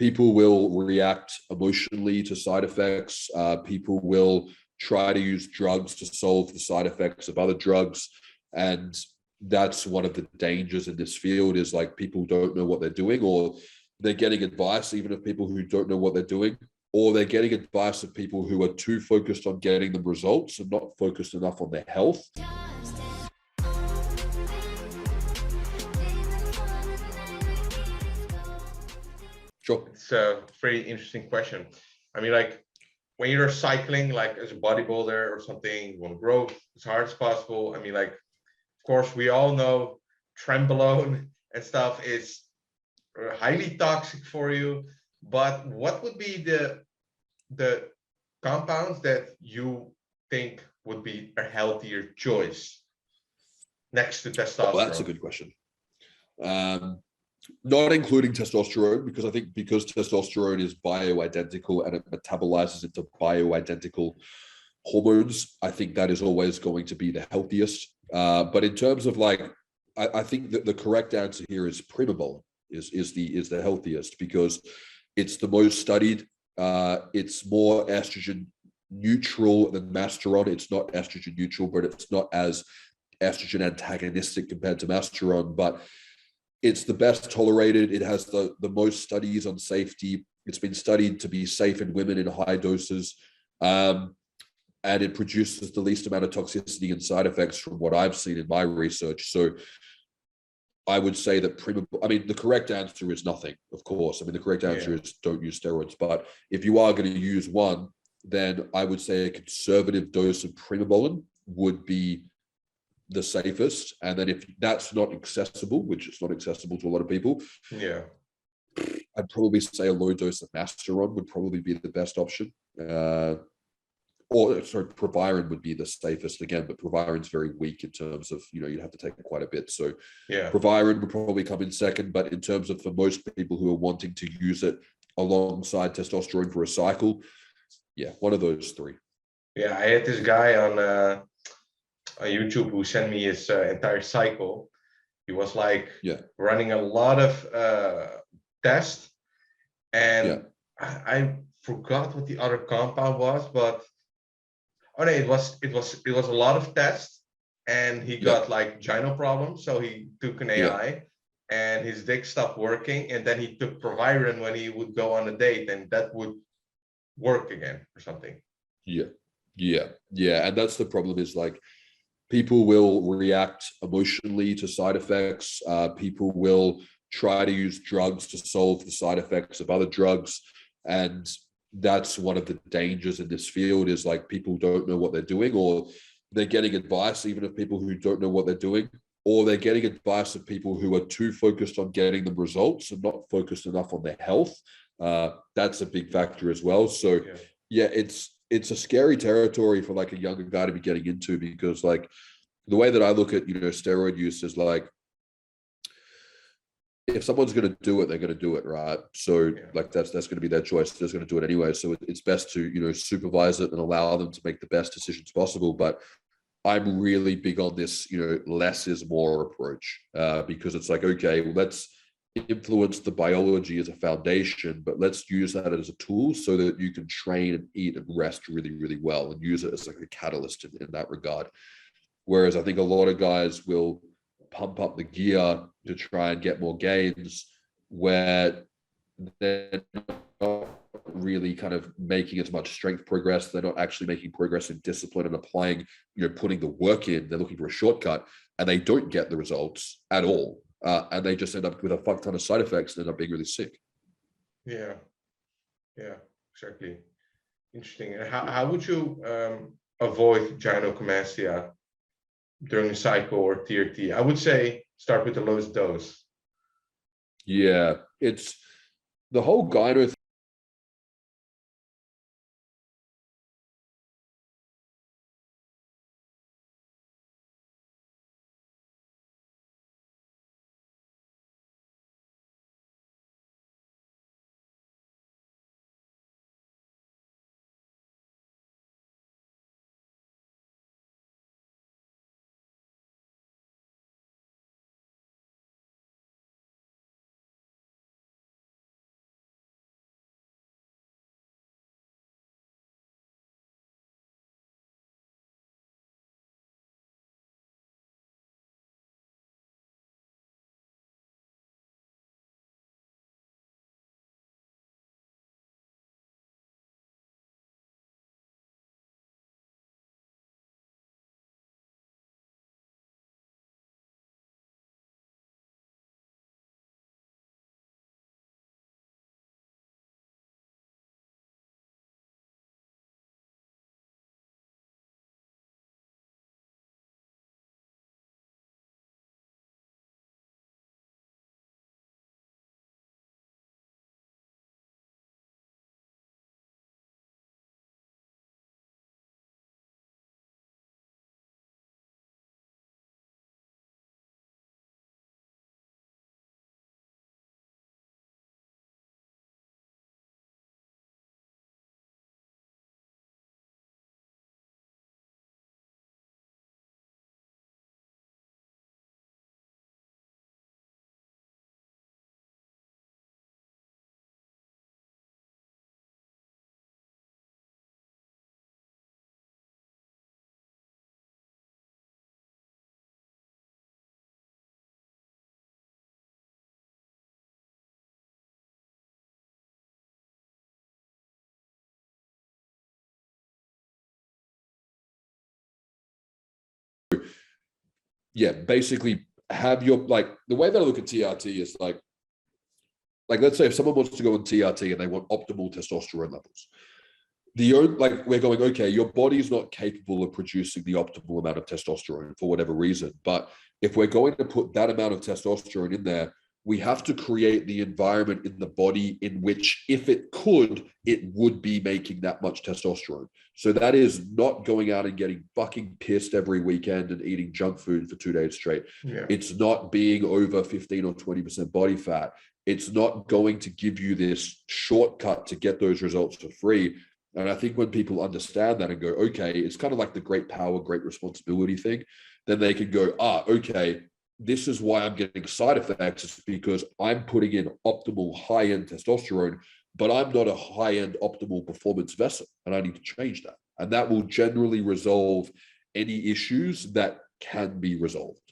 people will react emotionally to side effects. People will try to use drugs to solve the side effects of other drugs. And that's one of the dangers in this field, is like people don't know what they're doing, or they're getting advice even of people who don't know what they're doing, or they're getting advice of people who are too focused on getting them results and not focused enough on their health. Sure. It's a very interesting question. I mean, like when you're cycling, like as a bodybuilder or something, you want to grow as hard as possible. I mean, like, of course, we all know trenbolone and stuff is highly toxic for you. But what would be the compounds that you think would be a healthier choice next to testosterone? Well, that's a good question. Not including testosterone, because I think because testosterone is bioidentical and it metabolizes into bioidentical hormones, I think that is always going to be the healthiest. But in terms of like, I think that the correct answer here is primobolan is the healthiest, because it's the most studied. It's more estrogen neutral than masteron. It's not estrogen neutral, but it's not as estrogen antagonistic compared to masteron. But it's the best tolerated. It has the most studies on safety. It's been studied to be safe in women in high doses. And it produces the least amount of toxicity and side effects from what I've seen in my research. So I would say that the correct answer is nothing, of course. I mean, the correct answer is don't use steroids. But if you are going to use one, then I would say a conservative dose of primobolan would be the safest. And then if that's not accessible, which is not accessible to a lot of people, I'd probably say a low dose of masteron would probably be the best option. Proviron would be the safest again, but proviron's very weak in terms of, you'd have to take quite a bit. So proviron would probably come in second. But in terms of, for most people who are wanting to use it alongside testosterone for a cycle, one of those three. I had this guy on YouTube who sent me his entire cycle. He was like running a lot of tests, and I forgot what the other compound was, but it was a lot of tests, and he got like gyno problems, so he took an AI and his dick stopped working, and then he took proviron when he would go on a date, and that would work again or something. And that's the problem, is like people will react emotionally to side effects. People will try to use drugs to solve the side effects of other drugs. And that's one of the dangers in this field, is like people don't know what they're doing, or they're getting advice even of people who don't know what they're doing, or they're getting advice of people who are too focused on getting them results and not focused enough on their health. That's a big factor as well. So it's a scary territory for like a younger guy to be getting into, because like the way that I look at, steroid use is like, if someone's going to do it, they're going to do it, right? So like that's going to be their choice. They're going to do it anyway. So it's best to, supervise it and allow them to make the best decisions possible. But I'm really big on this, less is more approach, because it's like, okay, well, let's influence the biology as a foundation, but let's use that as a tool so that you can train and eat and rest really, really well, and use it as like a catalyst in that regard. Whereas I think a lot of guys will pump up the gear to try and get more gains, where they're not really kind of making as much strength progress. They're not actually making progress in discipline and applying, putting the work in. They're looking for a shortcut, and they don't get the results at all. And they just end up with a fuck ton of side effects and end up being really sick. Yeah, exactly. Interesting. And how would you avoid gynecomastia during a cycle or TRT? I would say start with the lowest dose. It's the whole gyno yeah, basically have your, like, the way that I look at TRT is like let's say if someone wants to go on TRT and they want optimal testosterone levels, like we're going, okay, your body's not capable of producing the optimal amount of testosterone for whatever reason. But if we're going to put that amount of testosterone in there, we have to create the environment in the body in which, if it could, it would be making that much testosterone. So that is not going out and getting fucking pissed every weekend and eating junk food for 2 days straight. Yeah. It's not being over 15 or 20% body fat. It's not going to give you this shortcut to get those results for free. And I think when people understand that and go, okay, it's kind of like the great power, great responsibility thing, then they can go, okay, this is why I'm getting side effects. It's because I'm putting in optimal high-end testosterone, but I'm not a high-end optimal performance vessel, and I need to change that. And that will generally resolve any issues that can be resolved.